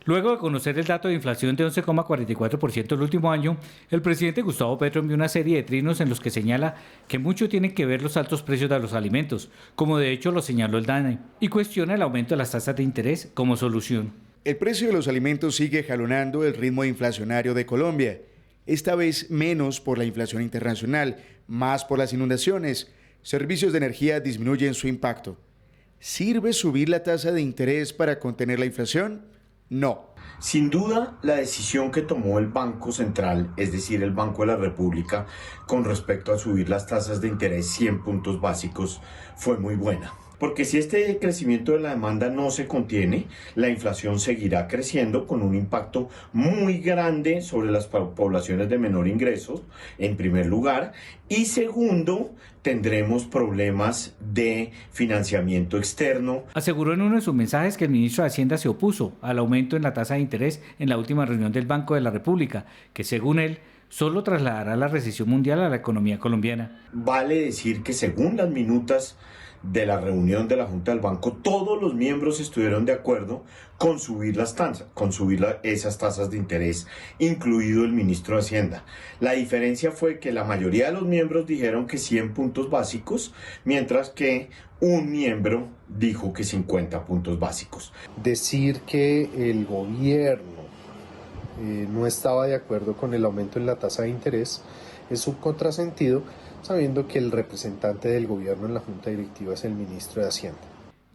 Luego de conocer el dato de inflación de 11,44% el último año, el presidente Gustavo Petro envió una serie de trinos en los que señala que mucho tienen que ver los altos precios de los alimentos, como de hecho lo señaló el DANE, y cuestiona el aumento de las tasas de interés como solución. El precio de los alimentos sigue jalonando el ritmo inflacionario de Colombia, esta vez menos por la inflación internacional, más por las inundaciones. Servicios de energía disminuyen su impacto. ¿Sirve subir la tasa de interés para contener la inflación? No. Sin duda, la decisión que tomó el Banco Central, es decir, el Banco de la República, con respecto a subir las tasas de interés 100 puntos básicos, fue muy buena. Porque si este crecimiento de la demanda no se contiene, la inflación seguirá creciendo con un impacto muy grande sobre las poblaciones de menor ingreso, en primer lugar, y segundo, tendremos problemas de financiamiento externo. Aseguró en uno de sus mensajes que el ministro de Hacienda se opuso al aumento en la tasa de interés en la última reunión del Banco de la República, que según él, solo trasladará la recesión mundial a la economía colombiana. Vale decir que según las minutas de la reunión de la Junta del Banco, todos los miembros estuvieron de acuerdo con subir las tasas, esas tasas de interés, incluido el ministro de Hacienda. La diferencia fue que la mayoría de los miembros dijeron que 100 puntos básicos, mientras que un miembro dijo que 50 puntos básicos. Decir que el gobierno no estaba de acuerdo con el aumento en la tasa de interés es un contrasentido, sabiendo que el representante del gobierno en la Junta Directiva es el ministro de Hacienda.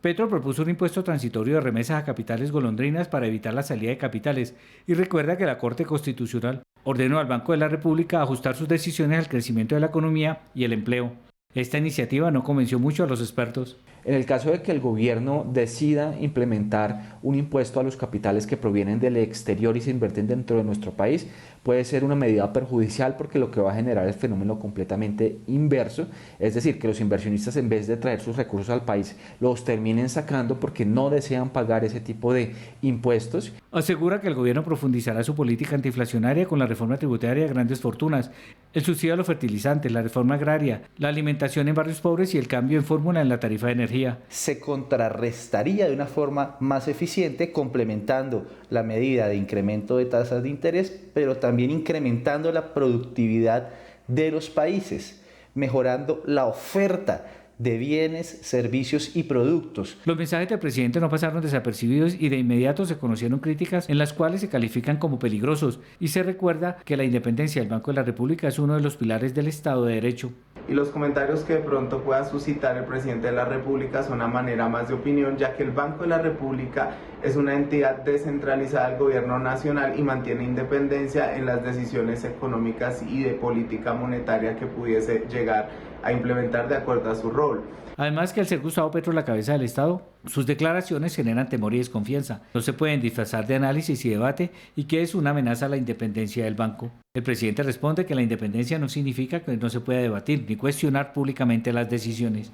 Petro propuso un impuesto transitorio de remesas a capitales golondrinas para evitar la salida de capitales y recuerda que la Corte Constitucional ordenó al Banco de la República ajustar sus decisiones al crecimiento de la economía y el empleo. Esta iniciativa no convenció mucho a los expertos. En el caso de que el gobierno decida implementar un impuesto a los capitales que provienen del exterior y se invierten dentro de nuestro país, puede ser una medida perjudicial porque lo que va a generar es fenómeno completamente inverso, es decir, que los inversionistas en vez de traer sus recursos al país los terminen sacando porque no desean pagar ese tipo de impuestos. Asegura que el gobierno profundizará su política antiinflacionaria con la reforma tributaria de grandes fortunas, el subsidio a los fertilizantes, la reforma agraria, la alimentación en barrios pobres y el cambio en fórmula en la tarifa de energía. Se contrarrestaría de una forma más eficiente complementando la medida de incremento de tasas de interés, pero también incrementando la productividad de los países, mejorando la oferta de bienes, servicios y productos. Los mensajes del presidente no pasaron desapercibidos y de inmediato se conocieron críticas en las cuales se califican como peligrosos y se recuerda que la independencia del Banco de la República es uno de los pilares del Estado de Derecho. Y los comentarios que de pronto pueda suscitar el presidente de la República son a manera más de opinión, ya que el Banco de la República es una entidad descentralizada del gobierno nacional y mantiene independencia en las decisiones económicas y de política monetaria que pudiese llegar a implementar de acuerdo a su rol. Además que al ser Gustavo Petro la cabeza del Estado, sus declaraciones generan temor y desconfianza. No se pueden disfrazar de análisis y debate y que es una amenaza a la independencia del banco. El presidente responde que la independencia no significa que no se pueda debatir ni cuestionar públicamente las decisiones.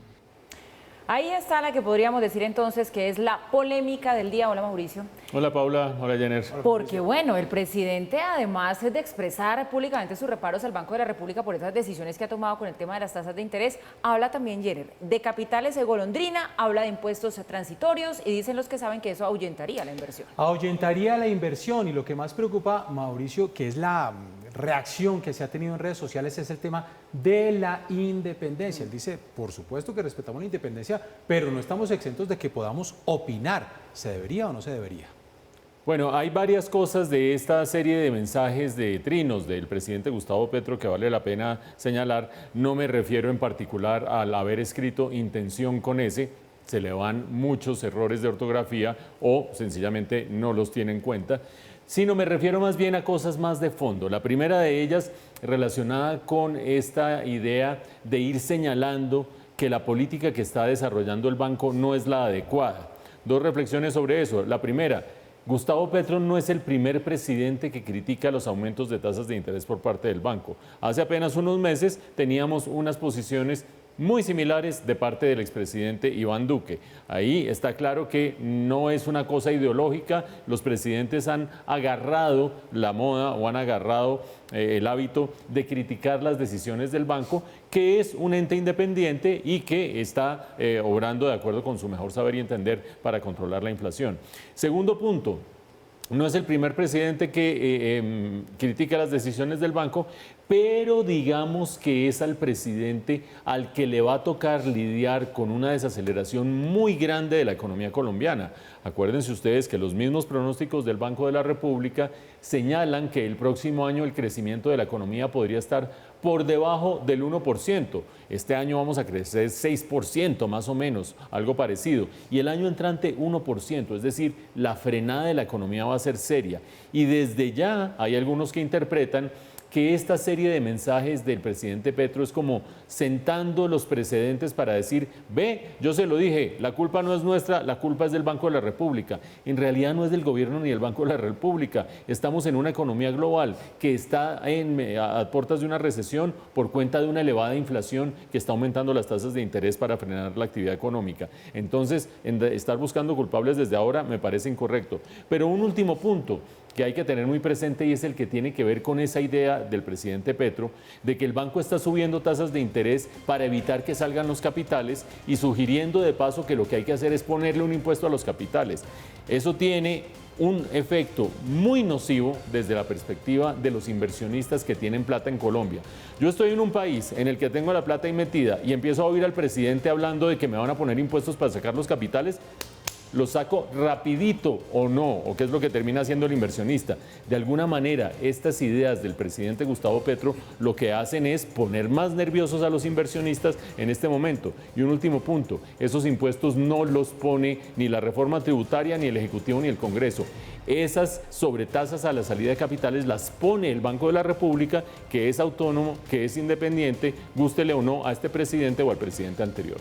Ahí está la que podríamos decir entonces que es la polémica del día. Hola, Mauricio. Hola, Paula. Hola, Jenner. Porque bueno, el presidente, además de expresar públicamente sus reparos al Banco de la República por esas decisiones que ha tomado con el tema de las tasas de interés, habla también, Jenner, de capitales de golondrina, habla de impuestos transitorios y dicen los que saben que eso ahuyentaría la inversión. Ahuyentaría la inversión y lo que más preocupa, Mauricio, que es la reacción que se ha tenido en redes sociales, es el tema de la independencia. Él dice, por supuesto que respetamos la independencia, pero no estamos exentos de que podamos opinar. ¿Se debería o no se debería? Bueno, hay varias cosas de esta serie de mensajes de trinos del presidente Gustavo Petro que vale la pena señalar. No me refiero en particular al haber escrito intención con S, se le van muchos errores de ortografía o sencillamente no los tiene en cuenta, sino me refiero más bien a cosas más de fondo. La primera de ellas relacionada con esta idea de ir señalando que la política que está desarrollando el banco no es la adecuada. Dos reflexiones sobre eso. La primera, Gustavo Petro no es el primer presidente que critica los aumentos de tasas de interés por parte del banco. Hace apenas unos meses teníamos unas posiciones muy similares de parte del expresidente Iván Duque. Ahí está claro que no es una cosa ideológica, los presidentes han agarrado la moda o han agarrado el hábito de criticar las decisiones del banco, que es un ente independiente y que está obrando de acuerdo con su mejor saber y entender para controlar la inflación. Segundo punto, No es el primer presidente que critica las decisiones del banco, pero digamos que es al presidente al que le va a tocar lidiar con una desaceleración muy grande de la economía colombiana. Acuérdense ustedes que los mismos pronósticos del Banco de la República señalan que el próximo año el crecimiento de la economía podría estar por debajo del 1%. Este año vamos a crecer 6% más o menos, algo parecido. Y el año entrante 1%, es decir, la frenada de la economía va a ser seria. Y desde ya hay algunos que interpretan que esta serie de mensajes del presidente Petro es como sentando los precedentes para decir, ve, yo se lo dije, la culpa no es nuestra, la culpa es del Banco de la República. En realidad no es del gobierno ni del Banco de la República. Estamos en una economía global que está a puertas de una recesión por cuenta de una elevada inflación que está aumentando las tasas de interés para frenar la actividad económica. Entonces, estar buscando culpables desde ahora me parece incorrecto. Pero un último punto que hay que tener muy presente y es el que tiene que ver con esa idea del presidente Petro de que el banco está subiendo tasas de interés para evitar que salgan los capitales y sugiriendo de paso que lo que hay que hacer es ponerle un impuesto a los capitales. Eso tiene un efecto muy nocivo desde la perspectiva de los inversionistas que tienen plata en Colombia. Yo estoy en un país en el que tengo la plata ahí metida y empiezo a oír al presidente hablando de que me van a poner impuestos para sacar los capitales. Lo saco rapidito o no, o qué es lo que termina haciendo el inversionista. De alguna manera, estas ideas del presidente Gustavo Petro lo que hacen es poner más nerviosos a los inversionistas en este momento. Y un último punto, esos impuestos no los pone ni la reforma tributaria, ni el Ejecutivo, ni el Congreso. Esas sobretasas a la salida de capitales las pone el Banco de la República, que es autónomo, que es independiente, gústele o no a este presidente o al presidente anterior.